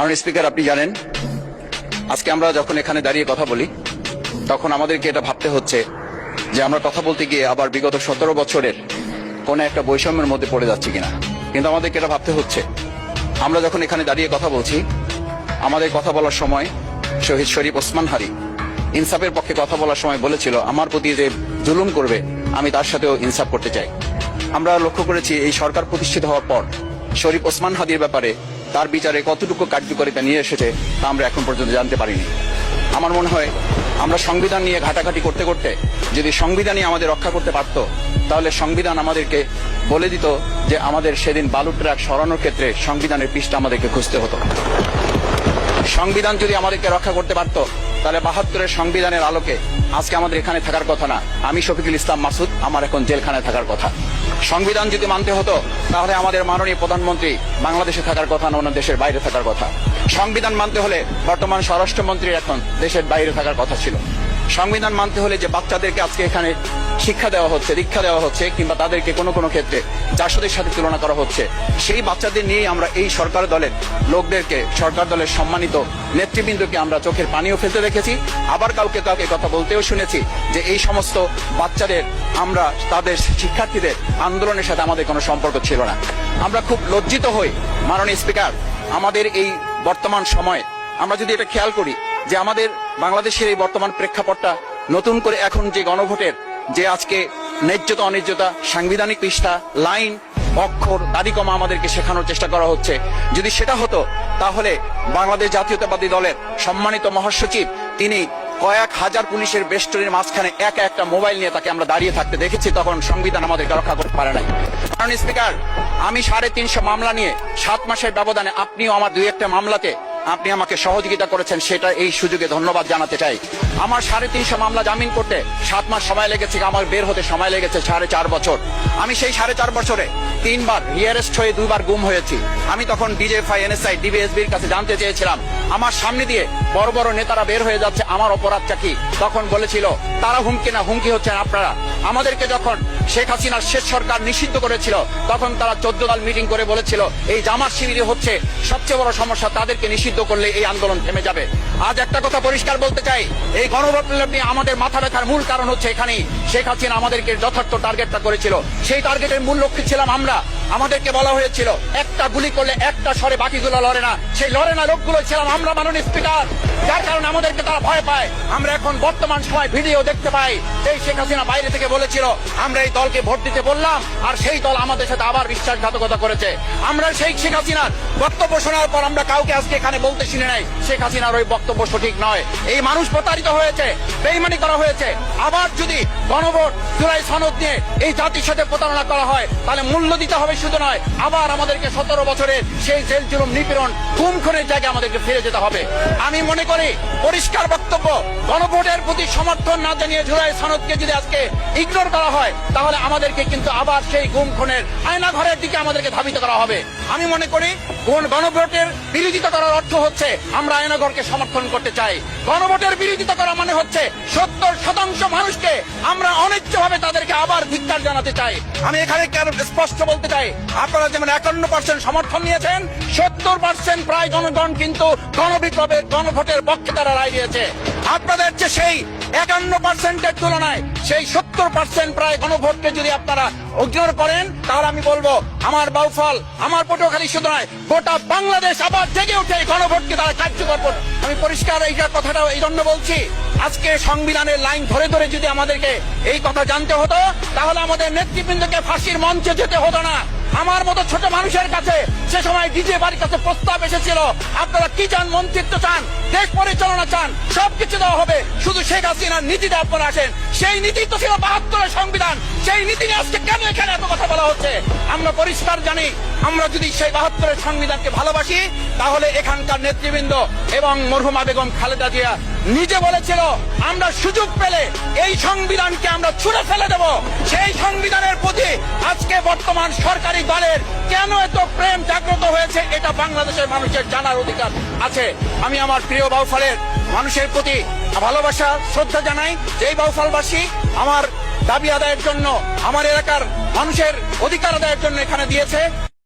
মাননীয় স্পিকার, আপনি জানেন আজকে আমরা যখন এখানে দাঁড়িয়ে কথা বলি তখন আমাদেরকে এটা ভাবতে হচ্ছে যে আমরা কথা বলতে গিয়ে আবার বিগত 17 বছরের কোন একটা বৈষম্যের মধ্যে পড়ে যাচ্ছি কিনা। কিন্তু আমাদেরকে এটা ভাবতে হচ্ছে, আমরা যখন এখানে দাঁড়িয়ে কথা বলছি, আমাদের কথা বলার সময় শহীদ শরীফ ওসমান হাদি ইনসাফের পক্ষে কথা বলার সময় বলেছিল, আমার প্রতি যে জুলুম করবে আমি তার সাথেও ইনসাফ করতে চাই। আমরা লক্ষ্য করেছি এই সরকার প্রতিষ্ঠিত হওয়ার পর শরীফ ওসমান হাদির ব্যাপারে তার বিচারে কতটুকু কার্যকারিতা নিয়ে এসেছে তা আমরা এখন পর্যন্ত জানতে পারিনি। আমার মনে হয় আমরা সংবিধান নিয়ে ঘাটাঘাটি করতে করতে যদি সংবিধানই আমাদের রক্ষা করতে পারত, তাহলে সংবিধান আমাদেরকে বলে দিত যে আমাদের সেদিন বালু ট্রাক সরানোর ক্ষেত্রে সংবিধানের পৃষ্ঠা আমাদেরকে খুঁজতে হতো। সংবিধান যদি আমাদেরকে রক্ষা করতে পারত, তাহলে 72-এর সংবিধানের আলোকে আজকে আমাদের এখানে থাকার কথা না, আমি শফিকুল ইসলাম মাসুদ আমার এখন জেলখানায় থাকার কথা। সংবিধান যদি মানতে হতো, তাহলে আমাদের মাননীয় প্রধানমন্ত্রী বাংলাদেশে থাকার কথা না, অন্য দেশের বাইরে থাকার কথা। সংবিধান মানতে হলে বর্তমান স্বরাষ্ট্রমন্ত্রীর এখন দেশের বাইরে থাকার কথা ছিল। সংবিধান মানতে হলে যে বাচ্চাদেরকে আজকে এখানে শিক্ষা দেওয়া হচ্ছে, দীক্ষা দেওয়া হচ্ছে, কিংবা তাদেরকে কোনো কোনো ক্ষেত্রে জাসদের সাথে তুলনা করা হচ্ছে, সেই বাচ্চাদের নিয়ে আমরা এই সরকার দলের লোকদেরকে, সরকার দলের সম্মানিত নেতৃবৃন্দকে আমরা চোখের পানিও ফেলতে দেখেছি। আবার কাউকে কাউকে কথা বলতেও শুনেছি যে এই সমস্ত বাচ্চাদের, আমরা তাদের শিক্ষার্থীদের আন্দোলনের সাথে আমাদের কোনো সম্পর্ক ছিল না। আমরা খুব লজ্জিত হই মাননীয় স্পিকার, আমাদের এই বর্তমান সময়ে আমরা যদি এটা খেয়াল করি যে আমাদের বাংলাদেশের এই বর্তমান প্রেক্ষাপটটা নতুন করে এখন যে গণভোটের যে আজকে ন্যায্যতা অন্যায্যতা, সাংবিধানিক পৃষ্ঠা, লাইন, অক্ষর, তারিকমা আমাদেরকে শেখানোর চেষ্টা করা হচ্ছে, যদি সেটা হতো তাহলে বাংলাদেশ জাতীয়তাবাদী দলের সম্মানিত মহাসচিব তিনি কয়েক হাজার পুলিশের বেষ্টনীর মাঝখানে একা একটা মোবাইল নিয়ে তাকে আমরা দাঁড়িয়ে থাকতে দেখেছি, তখন সংবিধান আমাদেরকে রক্ষা করতে পারে নাই। কারণ স্পিকার, আমি 350 মামলা নিয়ে 7 মাসের ব্যবধানে, আপনিও আমার 2-1টা মামলাতে আপনি আমাকে সহযোগিতা করেছেন, সেটা এই সুযোগে ধন্যবাদ জানাতে চাই। আমার 350 মামলা জামিন করতে 7 মাস সময় লেগেছে, আমার বের হতে সময় লেগেছে 4.5 বছর। আমি সেই 4.5 বছরে 3 বার রিয়ারেস্ট হয়ে 2 বার গুম হয়েছি। আমি তখন ডিজিএফআই, এনএসআই, ডিবিএসবির কাছে জানতে চেয়েছিলাম, আমার সামনে দিয়ে বড় বড় নেতারা বের হয়ে যাচ্ছে, আমার অপরাধটা কি? তখন বলেছিল তারা হুমকি না, হুমকি হচ্ছেন আপনারা। আমাদেরকে যখন শেখ হাসিনার শেষ সরকার নিষিদ্ধ করেছিল, তখন তারা 14 দল মিটিং করে বলেছিল এই জামাত শিবির হচ্ছে সবচেয়ে বড় সমস্যা, তাদেরকে নিষিদ্ধ করলে এই আন্দোলন থেমে যাবে। আজ একটা কথা পরিষ্কার বলতে চাই, এই গণভোট নিয়ে আমাদের মাথা ব্যথার মূল কারণ হচ্ছে এখানেই শেখ হাসিনা আমাদেরকে যথার্থ টার্গেটটা করেছিল। সেই টার্গেটের মূল লক্ষ্য ছিলাম আমরা। আমাদেরকে বলা হয়েছিল একটা গুলি করলে একটা সরে বাকিগুলো লড়ে না, সেই লড়ে না লোকগুলো ছিলাম আমরা মাননীয় স্পিকার, যার কারণে আমাদেরকে তারা ভয় পায়। আমরা এখন বর্তমান সময় ভিডিও দেখতে পাই, এই শেখ হাসিনা বাইরে থেকে বলেছিল আমরা এই দলকে ভোট দিতে বললাম, আর সেই দল আমাদের সাথে আবার বিশ্বাসঘাতকতা করেছে। আমরা সেই শেখ হাসিনার বক্তব্য শোনার পর আমরা কাউকে আজকে এখানে বলতে শুনে নাই শেখ হাসিনার ওই বক্তব্য সঠিক নয়, এই মানুষ প্রতারিত হয়েছে, বেইমানি করা হয়েছে। আবার যদি গণভোট, জুলাই সনদ নিয়ে এই জাতির সাথে প্রতারণা করা হয়, তাহলে মূল্য দিতে হবে শুধু নয়, আবার আমাদেরকে 17 বছরের সেই জেল জুলুম, নিপীড়ন, গুম খুনের জায়গায় আমাদেরকে ফিরে যেতে হবে। আমি মনে করি পরিষ্কার বক্তব্য, গণভোটের প্রতি সমর্থন না জানিয়ে জুলাই সনদকে যদি আজকে ইগনোর করা হয়, তাহলে আমাদেরকে কিন্তু আবার সেই গুম খুনের আয়না ঘরের দিকে আমাদেরকে ধাবিত করা হবে। আমি মনে করি গণভোটের বিরোধিতা করার অর্থ হচ্ছে আমরা আয়নাঘরকে সমর্থন করতে চাই। গণভোটের বিরোধিতা করা মানে হচ্ছে 70% মানুষকে আমরা অনিচ্ছভাবে তাদেরকে আবার ধিক্কার জানাতে চাই। আমি এখানে স্পষ্ট বলতে চাই, আপনারা যেমন 51% সমর্থন নিয়েছেন, 70% প্রায় জনগণ কিন্তু গণবিপ্লবের, গণভোটের পক্ষে তারা রায় দিয়েছে। আপনাদের যে সেই 51%-এর তুলনায় সেই 70% প্রায় গণভোটকে যদি আপনারা ইগনোর করেন, তাহলে আমি বলবো আমার বাউফল, আমার পটুয়াখালী শুধু নয়, গোটা বাংলাদেশ আবার জেগে উঠে গণভোটকে তারা কার্যকর করবে। আমি পরিষ্কার এই কথাটা এই জন্য বলছি, আজকে সংবিধানের লাইন ধরে ধরে যদি আমাদেরকে এই কথা জানতে হতো, তাহলে আমাদের নেতৃবৃন্দকে ফাঁসির মঞ্চে যেতে হতো না। আমার মতো ছোট মানুষের কাছে সে সময় ডিজে বাড়ির কাছে প্রস্তাব এসেছিল, আপনারা কি চান, মন্ত্রিত্ব চান, দেশ পরিচালনা চান, সবকিছু দেওয়া হবে, শুধু শেখ হাসিনার নীতিতে আপনারা আসেন। সেই নীতি তো ছিল 72-এর সংবিধান, সেই নীতি নিয়ে আজকে কেন এখানে এত কথা বলা হচ্ছে? আমরা পরিষ্কার জানি, আমরা যদি সেই 72-এর সংবিধানকে ভালোবাসি, তাহলে এখানকার নেতৃবৃন্দ এবং মরহুমা বেগম খালেদা জিয়া নিজে বলেছিল আমরা সুযোগ পেলে এই সংবিধানকে আমরা ছুঁড়ে ফেলে দেব। সেই সংবিধানের প্রতি আজকে বর্তমান সরকারি দলের কেন এত প্রেম জাগ্রত হয়েছে, এটা বাংলাদেশের মানুষের জানার অধিকার আছে। আমি আমার প্রিয় বাউফলের মানুষের প্রতি ভালোবাসা, শ্রদ্ধা জানাই। যেই বাউফলবাসী আমার দাবি আদায়ের জন্য, আমার এলাকার মানুষের অধিকার আদায়ের জন্য এখানে দিয়েছে,